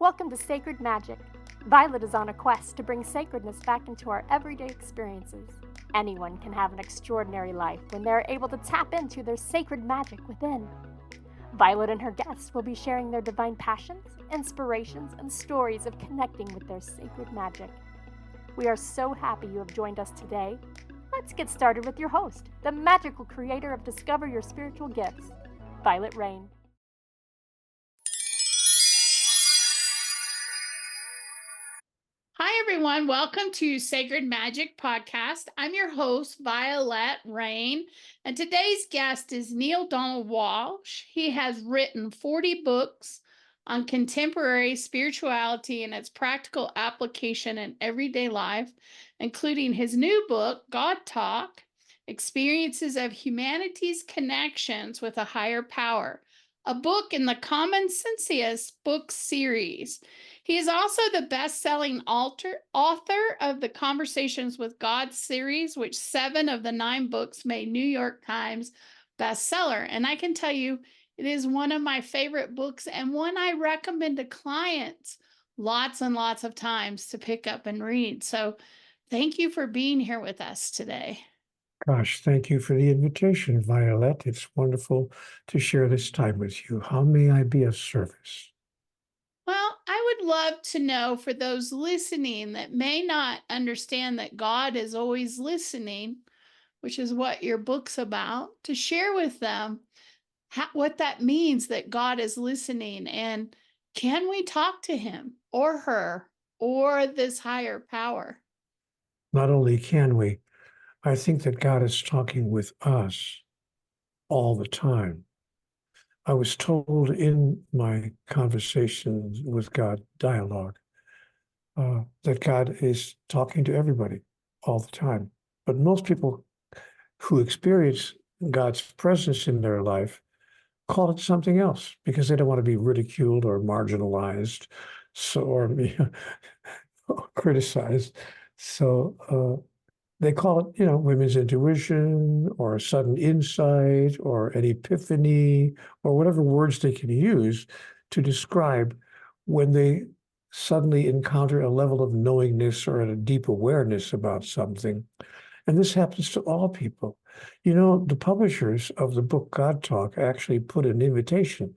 Welcome to Sacred Magic. Violet is on a quest to bring sacredness back into our everyday experiences. Anyone can have an extraordinary life when they are able to tap into their sacred magic within. Violet and her guests will be sharing their divine passions, inspirations, and stories of connecting with their sacred magic. We are so happy you have joined us today. Let's get started with your host, the magical creator of Discover Your Spiritual Gifts, Vialet Rayne. Hi, everyone. Welcome to Sacred Magic Podcast. I'm your host, Vialet Rayne, and today's guest is Neale Donald Walsch. He has written 40 books on contemporary spirituality and its practical application in everyday life, including his new book, GodTalk, Experiences of Humanity's Connections with a Higher Power, a book in the Common Sentience book series. He is also the best-selling author of the Conversations with God series, which 7 of the 9 books made New York Times bestseller. And I can tell you, it is one of my favorite books and one I recommend to clients lots and lots of times to pick up and read. So thank you for being here with us today. Gosh, thank you for the invitation, Violet. It's wonderful to share this time with you. How may I be of service? Well, I would love to know, for those listening that may not understand that God is always listening, which is what your book's about, to share with them what that means, that God is listening, and can we talk to him or her or this higher power? Not only can we, I think that God is talking with us all the time. I was told in my conversations with God dialogue that God is talking to everybody all the time. But most people who experience God's presence in their life call it something else because they don't want to be ridiculed or marginalized, or criticized. So they call it, women's intuition or a sudden insight or an epiphany or whatever words they can use to describe when they suddenly encounter a level of knowingness or a deep awareness about something. And this happens to all people. The publishers of the book GodTalk actually put an invitation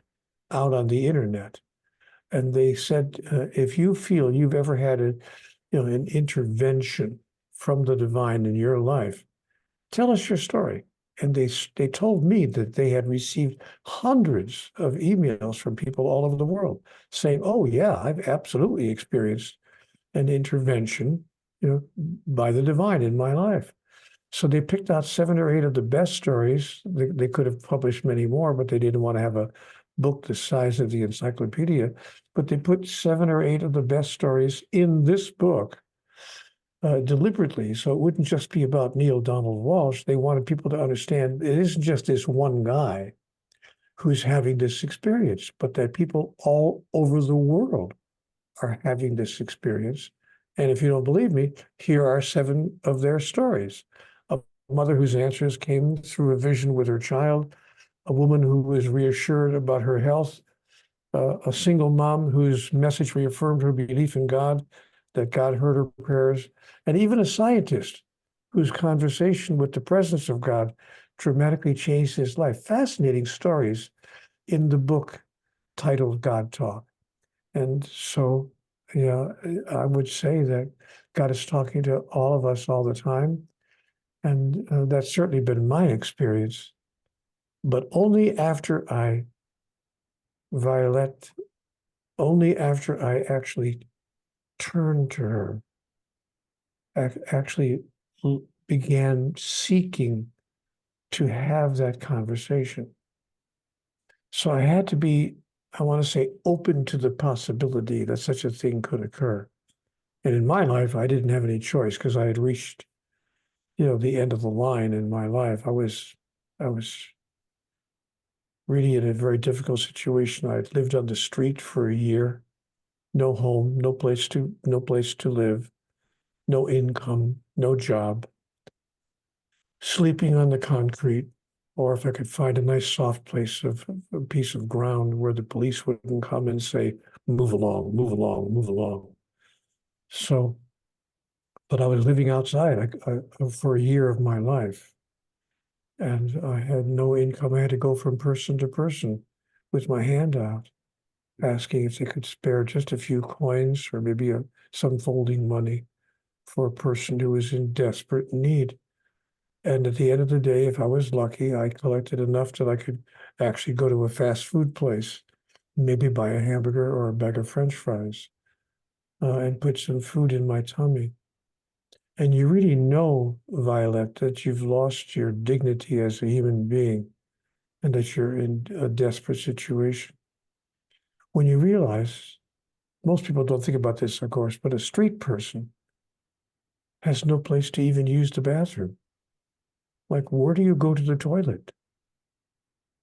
out on the internet. And they said, if you feel you've ever had an intervention from the divine in your life, tell us your story. And they told me that they had received hundreds of emails from people all over the world saying, oh, yeah, I've absolutely experienced an intervention, by the divine in my life. So they picked out 7 or 8 of the best stories. They could have published many more, but they didn't want to have a book the size of the encyclopedia. But they put 7 or 8 of the best stories in this book deliberately, so it wouldn't just be about Neale Donald Walsch. They wanted people to understand it isn't just this one guy who's having this experience, but that people all over the world are having this experience. And if you don't believe me, here are 7 of their stories. A mother whose answers came through a vision with her child, a woman who was reassured about her health, a single mom whose message reaffirmed her belief in God, that God heard her prayers, and even a scientist whose conversation with the presence of God dramatically changed his life. Fascinating stories in the book titled GodTalk. And so, I would say that God is talking to all of us all the time. And that's certainly been my experience. But only after I actually turned to her, actually began seeking to have that conversation. So I had to be, I want to say, open to the possibility that such a thing could occur. And in my life, I didn't have any choice because I had reached, the end of the line in my life. I was really in a very difficult situation. I'd lived on the street for a year, no home, no place to live, no income, no job, sleeping on the concrete, or if I could find a nice soft place of a piece of ground where the police wouldn't come and say, move along, move along, move along. So, but I was living outside for a year of my life, and I had no income. I had to go from person to person with my hand out, asking if they could spare just a few coins or maybe some folding money for a person who was in desperate need. And at the end of the day, if I was lucky, I collected enough that I could actually go to a fast food place, maybe buy a hamburger or a bag of French fries, and put some food in my tummy. And you really know, Vialet, that you've lost your dignity as a human being and that you're in a desperate situation. When you realize, most people don't think about this, of course, but a street person has no place to even use the bathroom. Like, where do you go to the toilet?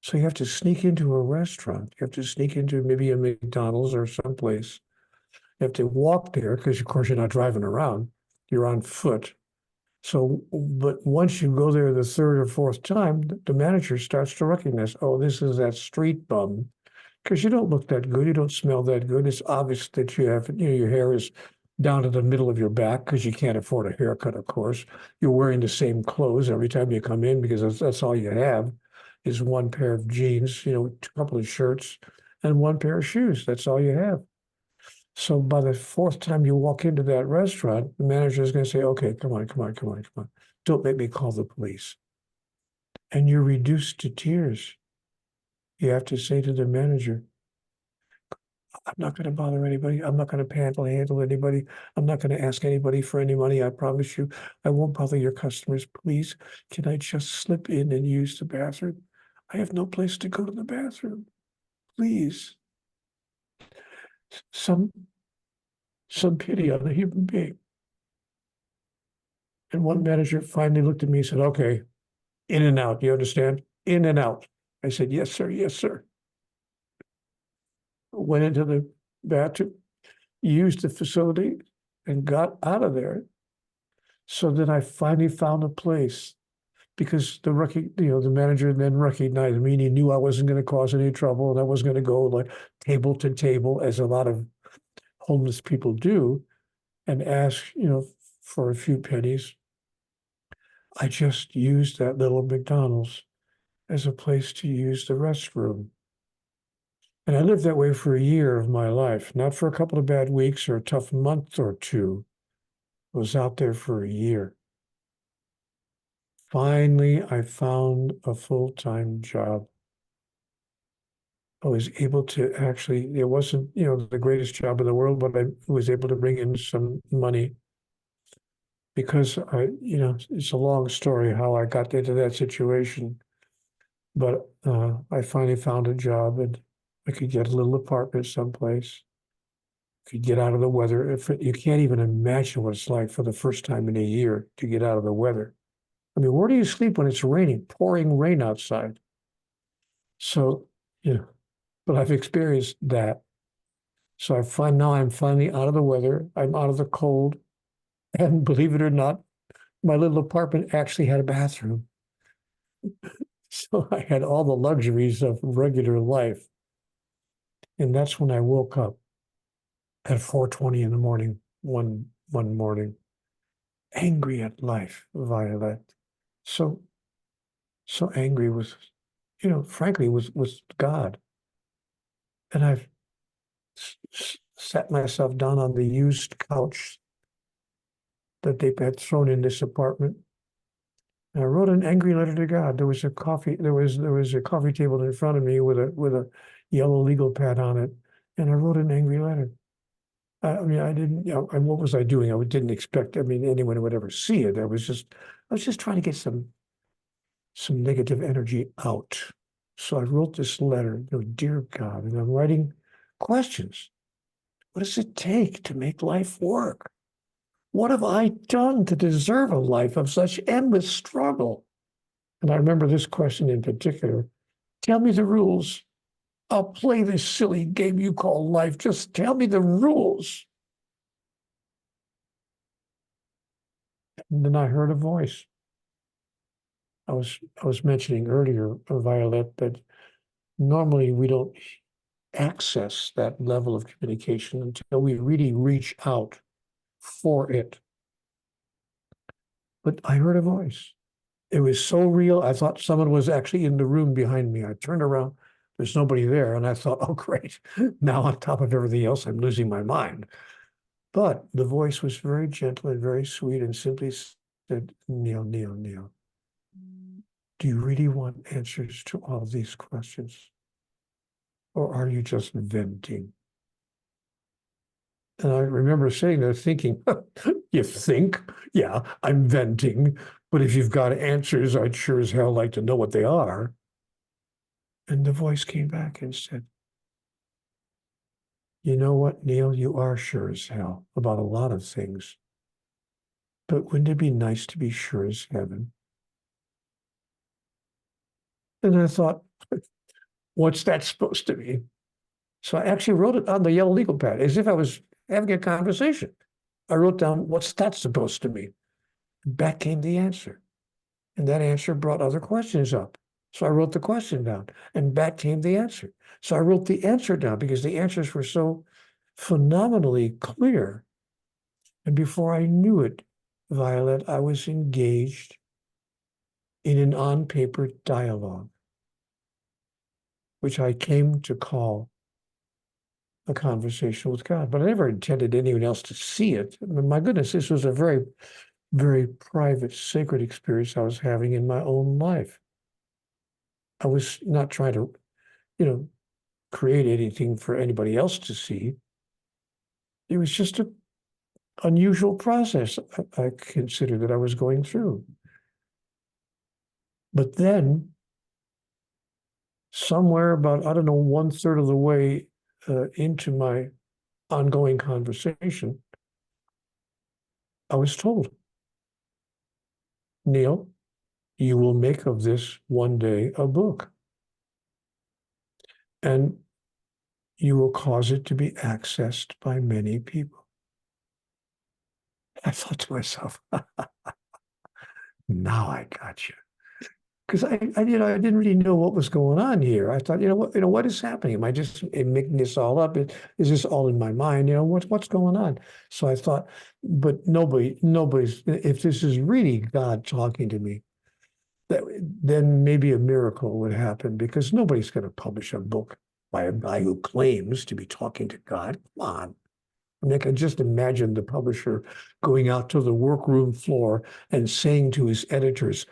So you have to sneak into a restaurant. You have to sneak into maybe a McDonald's or someplace. You have to walk there because, of course, you're not driving around. You're on foot. So, but once you go there the third or fourth time, the manager starts to recognize, oh, this is that street bum. Because you don't look that good. You don't smell that good. It's obvious that you have, your hair is down to the middle of your back because you can't afford a haircut, of course. You're wearing the same clothes every time you come in because that's all you have is one pair of jeans, a couple of shirts, and one pair of shoes. That's all you have. So by the fourth time you walk into that restaurant, the manager is going to say, okay, come on. Don't make me call the police. And you're reduced to tears. You have to say to the manager, I'm not going to bother anybody. I'm not going to handle anybody. I'm not going to ask anybody for any money. I promise you, I won't bother your customers. Please, can I just slip in and use the bathroom? I have no place to go to the bathroom. Please. Some pity on the human being. And one manager finally looked at me and said, okay, in and out. You understand? In and out. I said, yes, sir. Yes, sir. Went into the bathroom, used the facility, and got out of there. So then I finally found a place because the manager then recognized me and he knew I wasn't going to cause any trouble and I wasn't going to go like table to table as a lot of homeless people do and ask, for a few pennies. I just used that little McDonald's as a place to use the restroom. And I lived that way for a year of my life, not for a couple of bad weeks or a tough month or two. I was out there for a year. Finally, I found a full-time job. I was able to actually, it wasn't, the greatest job in the world, but I was able to bring in some money because it's a long story how I got into that situation. But I finally found a job and I could get a little apartment someplace, could get out of the weather. You can't even imagine what it's like for the first time in a year to get out of the weather. I mean, where do you sleep when it's raining, pouring rain outside? So, but I've experienced that. So now I'm finally out of the weather. I'm out of the cold. And believe it or not, my little apartment actually had a bathroom. So I had all the luxuries of regular life. And that's when I woke up at 4:20 in the morning, one morning, angry at life, Vialet. So angry with, frankly, with God. And I've sat myself down on the used couch that they had thrown in this apartment. And I wrote an angry letter to God. There was a coffee table in front of me with a yellow legal pad on it. And I wrote an angry letter. I mean, I didn't, what was I doing? I didn't expect, anyone would ever see it. I was just trying to get some negative energy out. So I wrote this letter, dear God, and I'm writing questions. What does it take to make life work? What have I done to deserve a life of such endless struggle? And I remember this question in particular. Tell me the rules. I'll play this silly game you call life. Just tell me the rules. And then I heard a voice. I was mentioning earlier, Violet, that normally we don't access that level of communication until we really reach out for it. But I heard a voice. It was so real. I thought someone was actually in the room behind me. I turned around. There's nobody there. And I thought, oh, great. Now on top of everything else, I'm losing my mind. But the voice was very gentle and very sweet and simply said, Neale, do you really want answers to all these questions? Or are you just venting? And I remember sitting there thinking, you think? Yeah, I'm venting. But if you've got answers, I'd sure as hell like to know what they are. And the voice came back and said, you know what, Neale, you are sure as hell about a lot of things. But wouldn't it be nice to be sure as heaven? And I thought, what's that supposed to mean? So I actually wrote it on the yellow legal pad as if I was having a conversation. I wrote down, what's that supposed to mean? And back came the answer. And that answer brought other questions up. So I wrote the question down, and back came the answer. So I wrote the answer down because the answers were so phenomenally clear. And before I knew it, Violet, I was engaged in an on-paper dialogue, which I came to call a conversation with God. But I never intended anyone else to see it. I mean, my goodness, this was a very, very private, sacred experience I was having in my own life. I was not trying to, create anything for anybody else to see. It was just an unusual process I considered that I was going through. But then, somewhere about, I don't know, 1/3 of the way into my ongoing conversation, I was told, Neale, you will make of this one day a book. And you will cause it to be accessed by many people. I thought to myself, now I got you. Because I didn't really know what was going on here. I thought, what is happening? Am I just making this all up? Is this all in my mind? What's going on? So I thought, but nobody's, if this is really God talking to me, then maybe a miracle would happen, because nobody's going to publish a book by a guy who claims to be talking to God. Come on. And I can just imagine the publisher going out to the workroom floor and saying to his editors,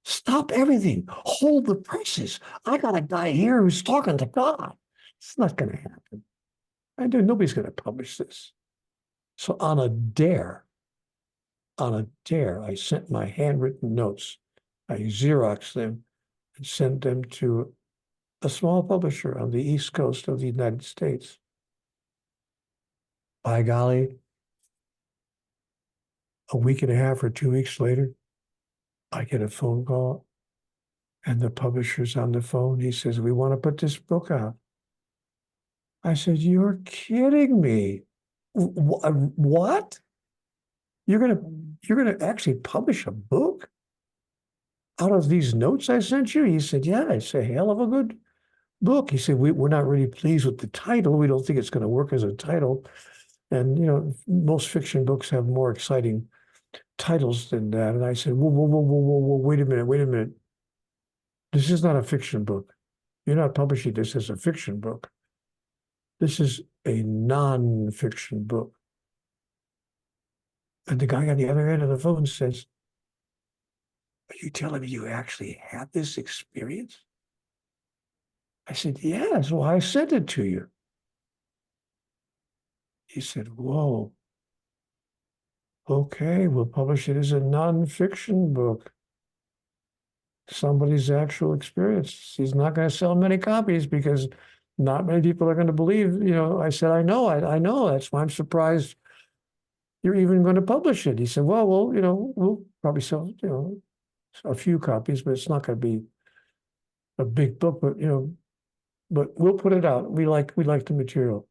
stop everything, hold the presses. I got a guy here who's talking to God. It's not going to happen. Nobody's going to publish this. So on a dare, I sent my handwritten notes. I Xeroxed them and sent them to a small publisher on the East Coast of the United States. By golly, a week and a half or 2 weeks later, I get a phone call, and the publisher's on the phone. He says, we want to put this book out. I said, you're kidding me. What? You're gonna actually publish a book out of these notes I sent you? He said, yeah. It's a hell of a good book. He said, we're not really pleased with the title. We don't think it's going to work as a title. And, most fiction books have more exciting titles than that. And I said, whoa, wait a minute. This is not a fiction book. You're not publishing this as a fiction book. This is a non-fiction book. And the guy on the other end of the phone says, are you telling me you actually had this experience? I said, yeah, that's why I sent it to you. He said, whoa. Okay, we'll publish it as a non-fiction book. Somebody's actual experience. He's not going to sell many copies because not many people are going to believe. I said, I know. That's why I'm surprised you're even going to publish it. He said, well, we'll probably sell, a few copies, but it's not going to be a big book. But we'll put it out. We like the material.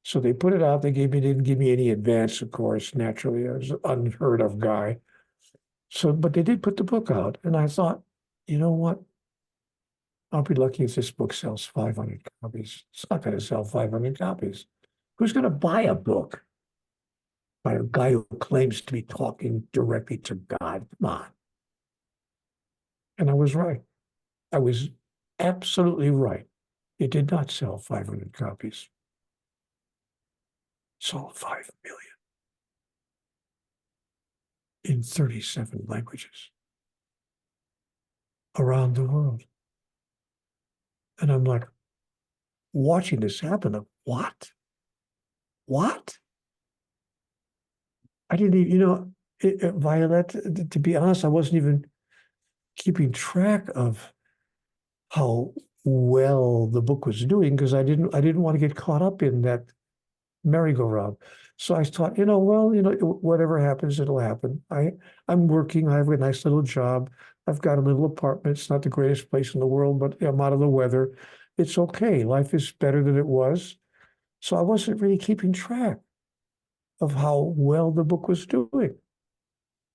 So they put it out. Didn't give me any advance, of course. Naturally, I was an unheard of guy. So, but they did put the book out, and I thought, you know what? I'll be lucky if this book sells 500 copies. It's not going to sell 500 copies. Who's going to buy a book by a guy who claims to be talking directly to God? Come on. And I was right. I was absolutely right. It did not sell 500 copies. It sold 5 million in 37 languages around the world. And I'm like, watching this happen, what? What? I didn't even, Vialet, to be honest, I wasn't even keeping track of how well the book was doing because I didn't want to get caught up in that merry-go-round. So I thought, whatever happens, it'll happen. I'm working. I have a nice little job. I've got a little apartment. It's not the greatest place in the world, but I'm out of the weather. It's okay. Life is better than it was. So I wasn't really keeping track of how well the book was doing.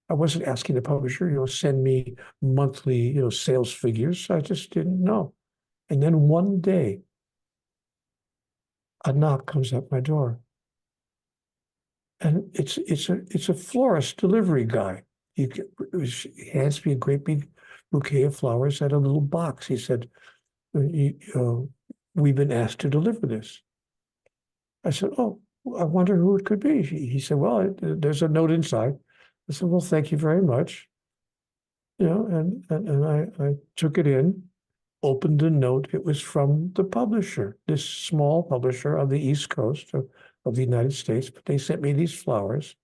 I wasn't asking the publisher, send me monthly, sales figures. I just didn't know. And then one day, a knock comes at my door. And it's a florist delivery guy. He hands me a great big bouquet of flowers at a little box. He said, we've been asked to deliver this. I said, oh, I wonder who it could be. He said, well, there's a note inside. I said, well, thank you very much. And I took it in, opened the note. It was from the publisher, this small publisher on the East Coast of the United States. But they sent me these flowers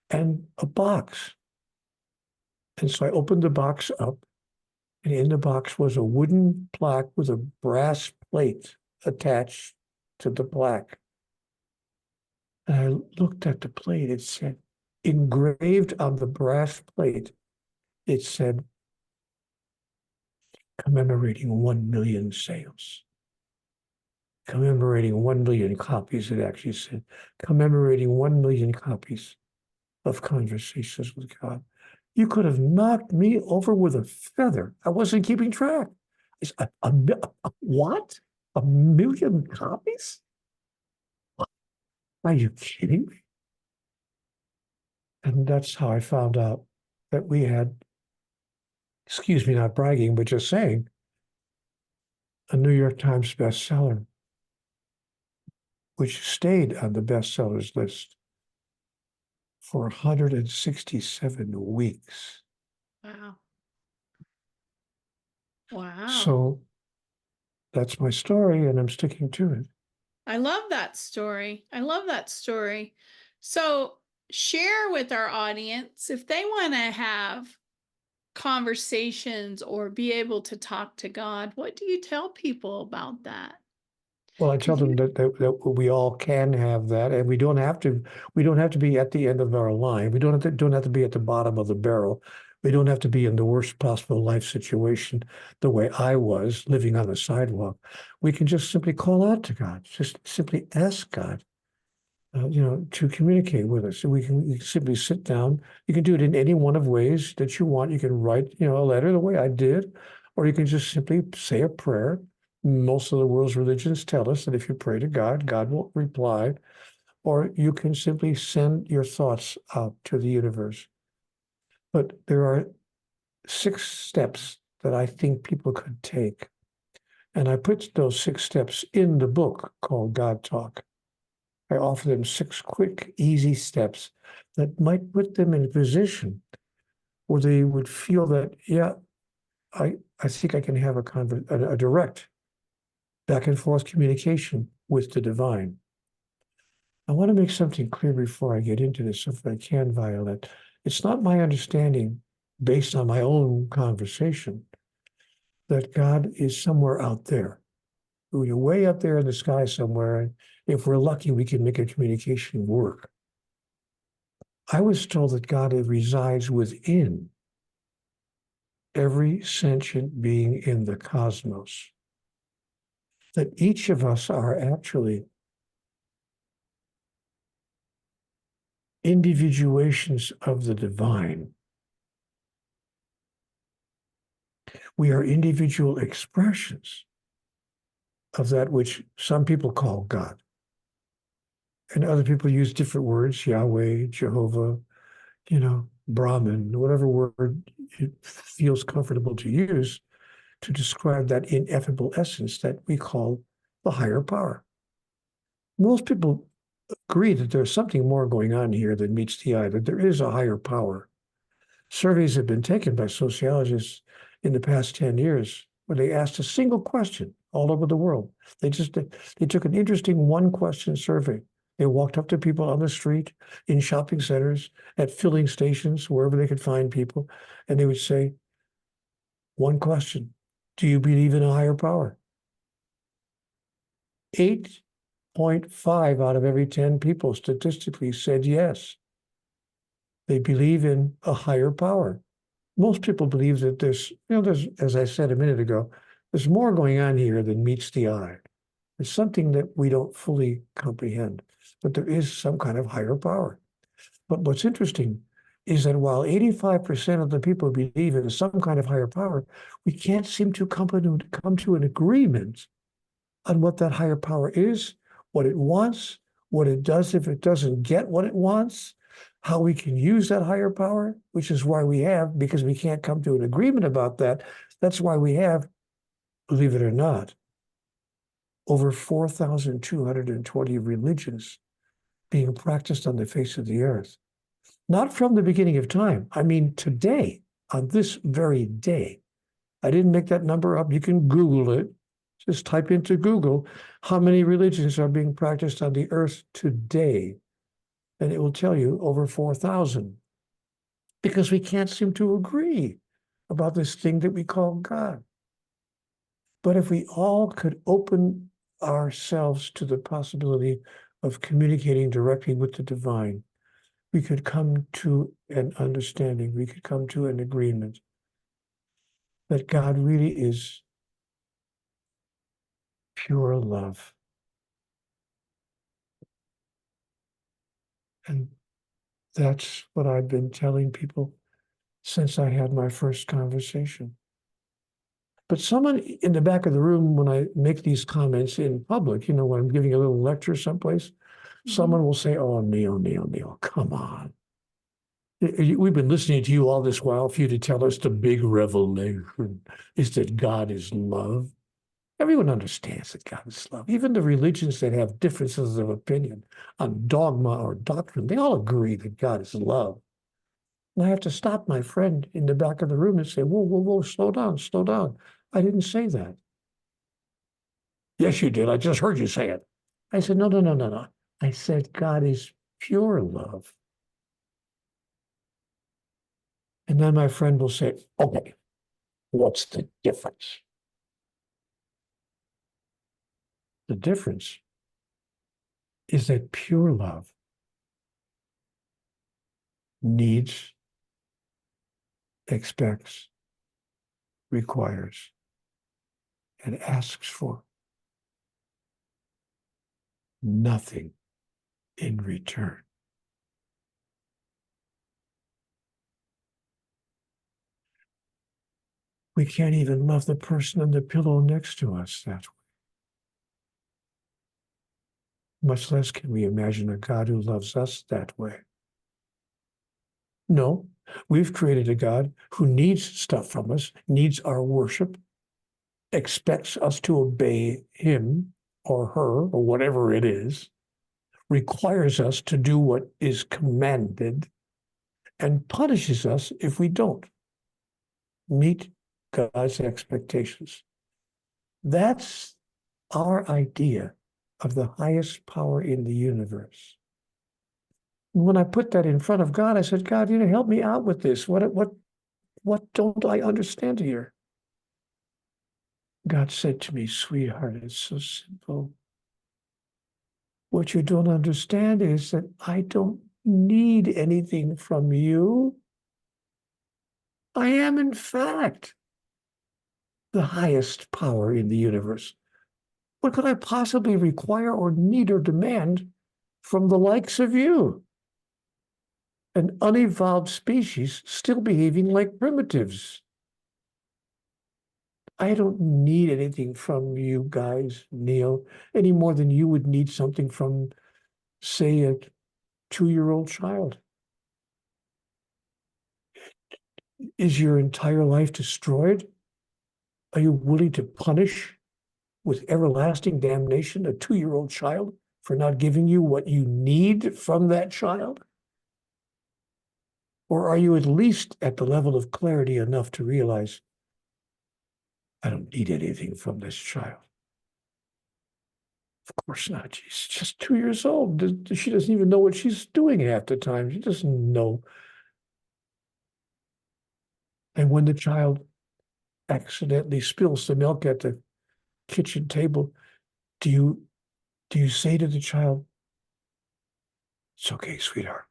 and a box. And so I opened the box up, and in the box was a wooden plaque with a brass plate attached to the plaque. And I looked at the plate. It said, engraved on the brass plate, it said, commemorating 1 million sales. Commemorating 1 million copies, it actually said. Commemorating 1 million copies of Conversations with God. You could have knocked me over with a feather. I wasn't keeping track. It's what? 1 million copies? Are you kidding me? And that's how I found out that we had, excuse me, not bragging, but just saying, a New York Times bestseller, which stayed on the bestsellers list for 167 weeks. Wow. Wow. So that's my story, and I'm sticking to it. I love that story. I love that story. So share with our audience if they want to have conversations or be able to talk to God. What do you tell people about that? Well, I tell them that we all can have that, and we don't have to be at the end of our line. We don't have to be at the bottom of the barrel. We don't have to be in the worst possible life situation the way I was, living on the sidewalk. We can just simply call out to God, just simply ask God, to communicate with us. So we can simply sit down. You can do it in any one of ways that you want. You can write, a letter the way I did, or you can just simply say a prayer. Most of the world's religions tell us that if you pray to God, God will reply, or you can simply send your thoughts out to the universe. But there are 6 steps that I think people could take. And I put those 6 steps in the book called GodTalk. I offer them 6 quick, easy steps that might put them in a position where they would feel that, yeah, I think I can have a direct back and forth communication with the divine. I want to make something clear before I get into this, if I can, Vialet. It's not my understanding, based on my own conversation, that God is somewhere out there. We're way up there in the sky somewhere, and if we're lucky, we can make a communication work. I was told that God resides within every sentient being in the cosmos, that each of us are actually individuations of the divine. We are individual expressions of that which some people call God. And other people use different words, Yahweh, Jehovah, Brahman, whatever word it feels comfortable to use to describe that ineffable essence that we call the higher power. Most people agree that there's something more going on here than meets the eye, that there is a higher power. Surveys have been taken by sociologists in the past 10 years where they asked a single question all over the world. They took an interesting one-question survey. They walked up to people on the street, in shopping centers, at filling stations, wherever they could find people, and they would say, one question, do you believe in a higher power? 8.5 out of every 10 people statistically said yes. They believe in a higher power. Most people believe that there's, as I said a minute ago, there's more going on here than meets the eye. There's something that we don't fully comprehend, but there is some kind of higher power. But what's interesting is that while 85% of the people believe in some kind of higher power, we can't seem to come to an agreement on what that higher power is, what it wants, what it does if it doesn't get what it wants, how we can use that higher power, which is why because we can't come to an agreement about that, that's why we have, believe it or not, over 4,220 religions being practiced on the face of the earth. Not from the beginning of time. I mean, today, on this very day. I didn't make that number up. You can Google it. Just type into Google how many religions are being practiced on the earth today. And it will tell you over 4,000. Because we can't seem to agree about this thing that we call God. But if we all could open ourselves to the possibility of communicating directly with the divine, we could come to an understanding, we could come to an agreement that God really is pure love. And that's what I've been telling people since I had my first conversation. But someone in the back of the room, when I make these comments in public, when I'm giving a little lecture someplace, someone will say, oh, Neale, come on. We've been listening to you all this while for you to tell us the big revelation is that God is love. Everyone understands that God is love. Even the religions that have differences of opinion on dogma or doctrine, they all agree that God is love. And I have to stop my friend in the back of the room and say, whoa, slow down. I didn't say that. Yes, you did. I just heard you say it. I said, no. I said God is pure love. And then my friend will say, okay, what's the difference? The difference is that pure love needs, expects, requires, and asks for nothing in return. We can't even love the person on the pillow next to us that way. Much less can we imagine a God who loves us that way. No, we've created a God who needs stuff from us, needs our worship, expects us to obey him or her or whatever it is, requires us to do what is commanded, and punishes us if we don't meet God's expectations. That's our idea of the highest power in the universe. When I put that in front of God, I said, God, help me out with this. What don't I understand here? God said to me, sweetheart, it's so simple. What you don't understand is that I don't need anything from you. I am, in fact, the highest power in the universe. What could I possibly require or need or demand from the likes of you? An unevolved species still behaving like primitives. I don't need anything from you guys, Neale, any more than you would need something from, say, a 2-year-old child. Is your entire life destroyed? Are you willing to punish with everlasting damnation a 2-year-old child for not giving you what you need from that child? Or are you at least at the level of clarity enough to realize, I don't need anything from this child? Of course not. She's just 2 years old. She doesn't even know what she's doing half the time. She doesn't know. And when the child accidentally spills the milk at the kitchen table, do you say to the child, it's okay, sweetheart,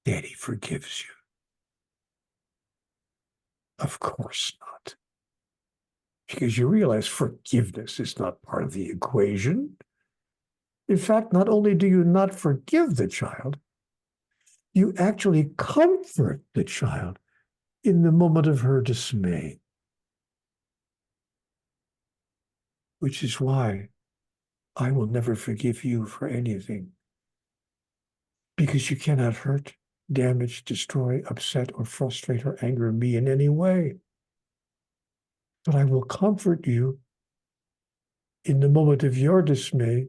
Daddy forgives you? Of course not. Because you realize forgiveness is not part of the equation. In fact, not only do you not forgive the child, you actually comfort the child in the moment of her dismay. Which is why I will never forgive you for anything. Because you cannot hurt, damage, destroy, upset, or frustrate or anger me in any way. But I will comfort you in the moment of your dismay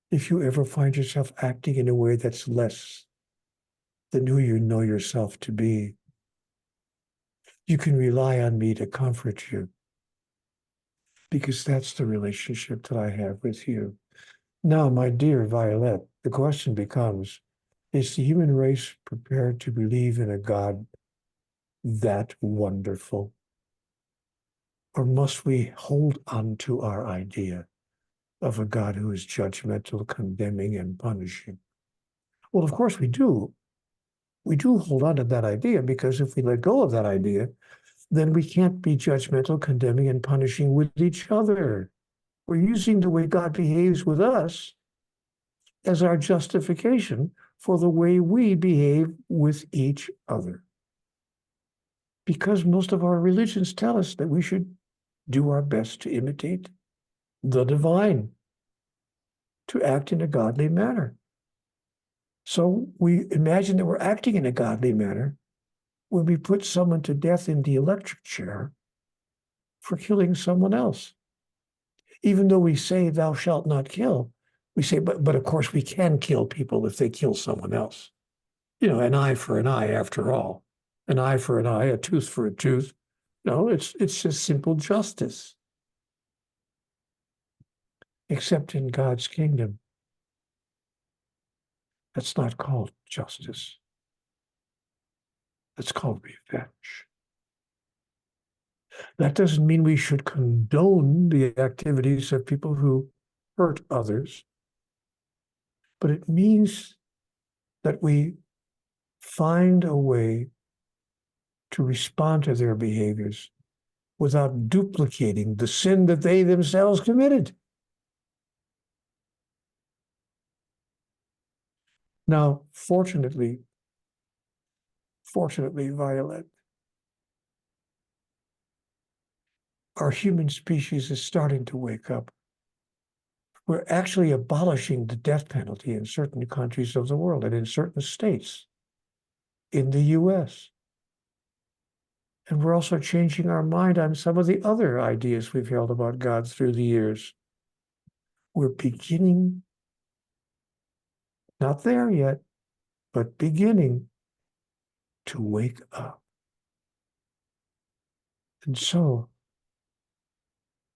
if you ever find yourself acting in a way that's less than who you know yourself to be. You can rely on me to comfort you because that's the relationship that I have with you. Now, my dear Vialet, the question becomes, is the human race prepared to believe in a God that wonderful? Or must we hold on to our idea of a God who is judgmental, condemning, and punishing? Well, of course we do. We do hold on to that idea because if we let go of that idea, then we can't be judgmental, condemning, and punishing with each other. We're using the way God behaves with us as our justification for the way we behave with each other. Because most of our religions tell us that we should do our best to imitate the divine, to act in a godly manner. So we imagine that we're acting in a godly manner when we put someone to death in the electric chair for killing someone else. Even though we say, thou shalt not kill, we say, but of course we can kill people if they kill someone else. You know, an eye for an eye, after all. An eye for an eye, a tooth for a tooth. No, it's just simple justice. Except in God's kingdom, that's not called justice. That's called revenge. That doesn't mean we should condone the activities of people who hurt others, but it means that we find a way to respond to their behaviors without duplicating the sin that they themselves committed. Now, fortunately, Vialet, our human species is starting to wake up. We're actually abolishing the death penalty in certain countries of the world and in certain states in the US. And we're also changing our mind on some of the other ideas we've held about God through the years. We're beginning, not there yet, but beginning to wake up. And so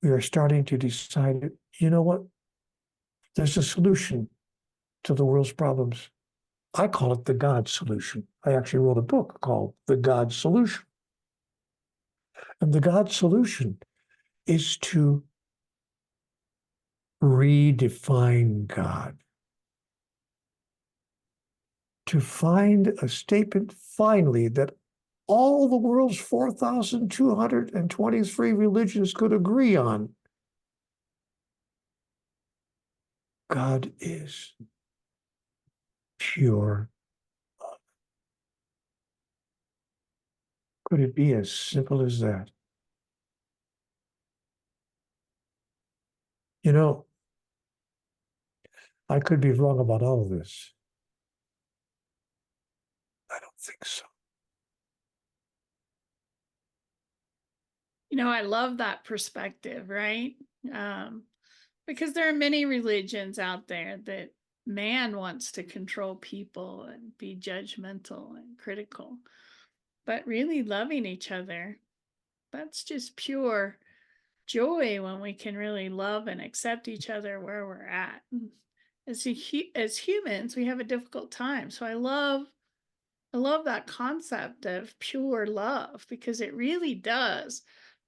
we are starting to decide, you know what? There's a solution to the world's problems. I call it the God solution. I actually wrote a book called The God Solution. And the God solution is to redefine God. To find a statement finally that all the world's 4,223 religions could agree on. God is pure love. Could it be as simple as that? You know, I could be wrong about all of this. I don't think so. I love that perspective, right? Because there are many religions out there that man wants to control people and be judgmental and critical, but really loving each other, that's just pure joy when we can really love and accept each other where we're at. As humans, we have a difficult time. So I love that concept of pure love because it really does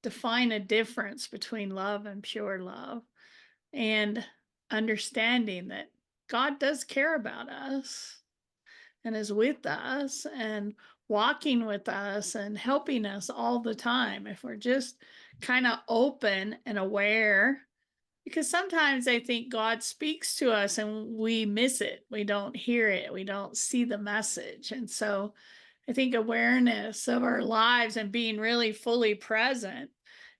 define a difference between love and pure love, and understanding that God does care about us and is with us and walking with us and helping us all the time if we're just kind of open and aware. Because sometimes I think God speaks to us and we miss it. We don't hear it. We don't see the message. And so I think awareness of our lives and being really fully present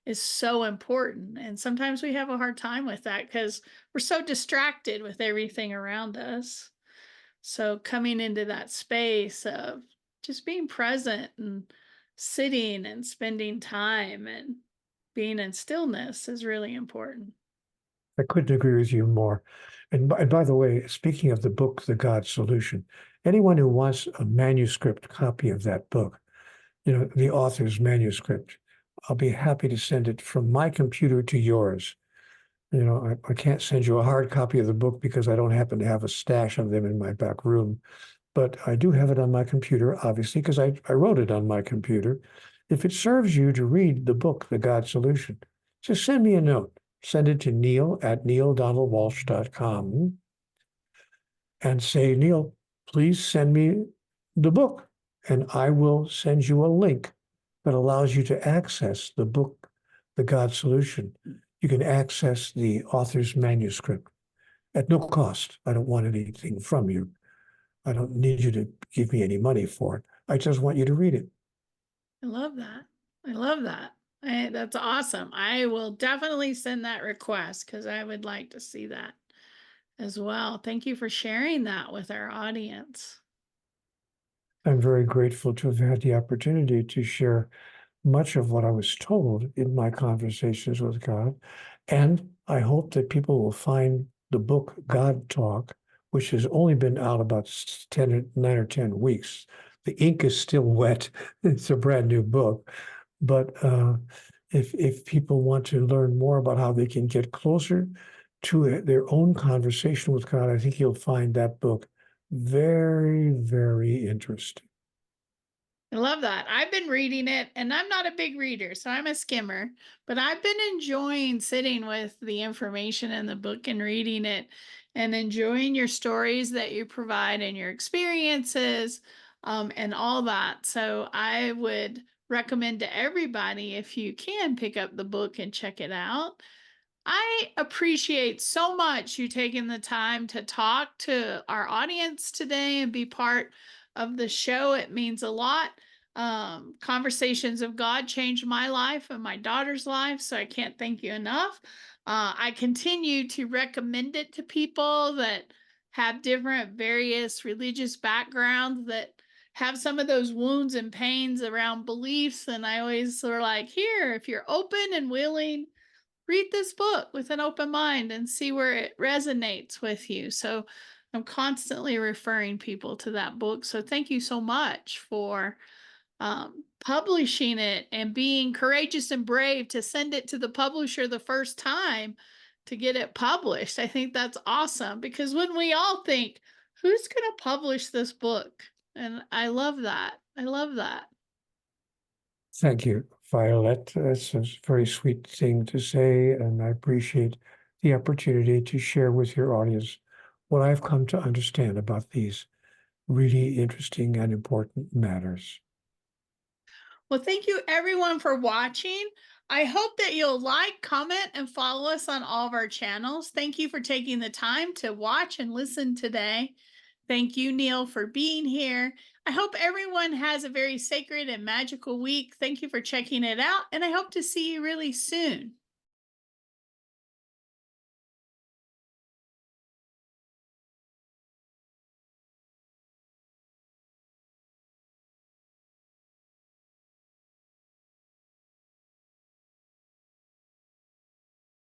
is so important. And sometimes we have a hard time with that because we're so distracted with everything around us. So coming into that space of just being present and sitting and spending time and being in stillness is really important. I couldn't agree with you more. And by the way, speaking of the book, The God Solution, anyone who wants a manuscript copy of that book, the author's manuscript, I'll be happy to send it from my computer to yours. I can't send you a hard copy of the book because I don't happen to have a stash of them in my back room, but I do have it on my computer, obviously, because I wrote it on my computer. If it serves you to read the book, The God Solution, just send me a note. Send it to Neale at neale.donaldwalsh.com and say, Neale, please send me the book, and I will send you a link that allows you to access the book, The God Solution. You can access the author's manuscript at no cost. I don't want anything from you. I don't need you to give me any money for it. I just want you to read it. I love that. I love that. That's awesome. I will definitely send that request because I would like to see that as well. Thank you for sharing that with our audience. I'm very grateful to have had the opportunity to share much of what I was told in my conversations with God. And I hope that people will find the book GodTalk, which has only been out about 9 or 10 weeks. The ink is still wet. It's a brand new book. But if people want to learn more about how they can get closer to their own conversation with God, I think you'll find that book very, very interesting. I love that. I've been reading it, and I'm not a big reader, so I'm a skimmer, but I've been enjoying sitting with the information in the book and reading it and enjoying your stories that you provide and your experiences, and all that. So I would recommend to everybody, if you can, pick up the book and check it out. I appreciate so much you taking the time to talk to our audience today and be part of the show. It means a lot. Conversations of God changed my life and my daughter's life, so I can't thank you enough. I continue to recommend it to people that have different various religious backgrounds that have some of those wounds and pains around beliefs. And I always sort of like, here, if you're open and willing, read this book with an open mind and see where it resonates with you. So I'm constantly referring people to that book. So thank you so much for publishing it and being courageous and brave to send it to the publisher the first time to get it published. I think that's awesome because when we all think, who's going to publish this book? And I love that. I love that. Thank you, Violet. That's a very sweet thing to say, and I appreciate the opportunity to share with your audience what I've come to understand about these really interesting and important matters. Well, thank you everyone for watching. I hope that you'll like, comment, and follow us on all of our channels. Thank you for taking the time to watch and listen today. Thank you, Neale, for being here. I hope everyone has a very sacred and magical week. Thank you for checking it out, and I hope to see you really soon.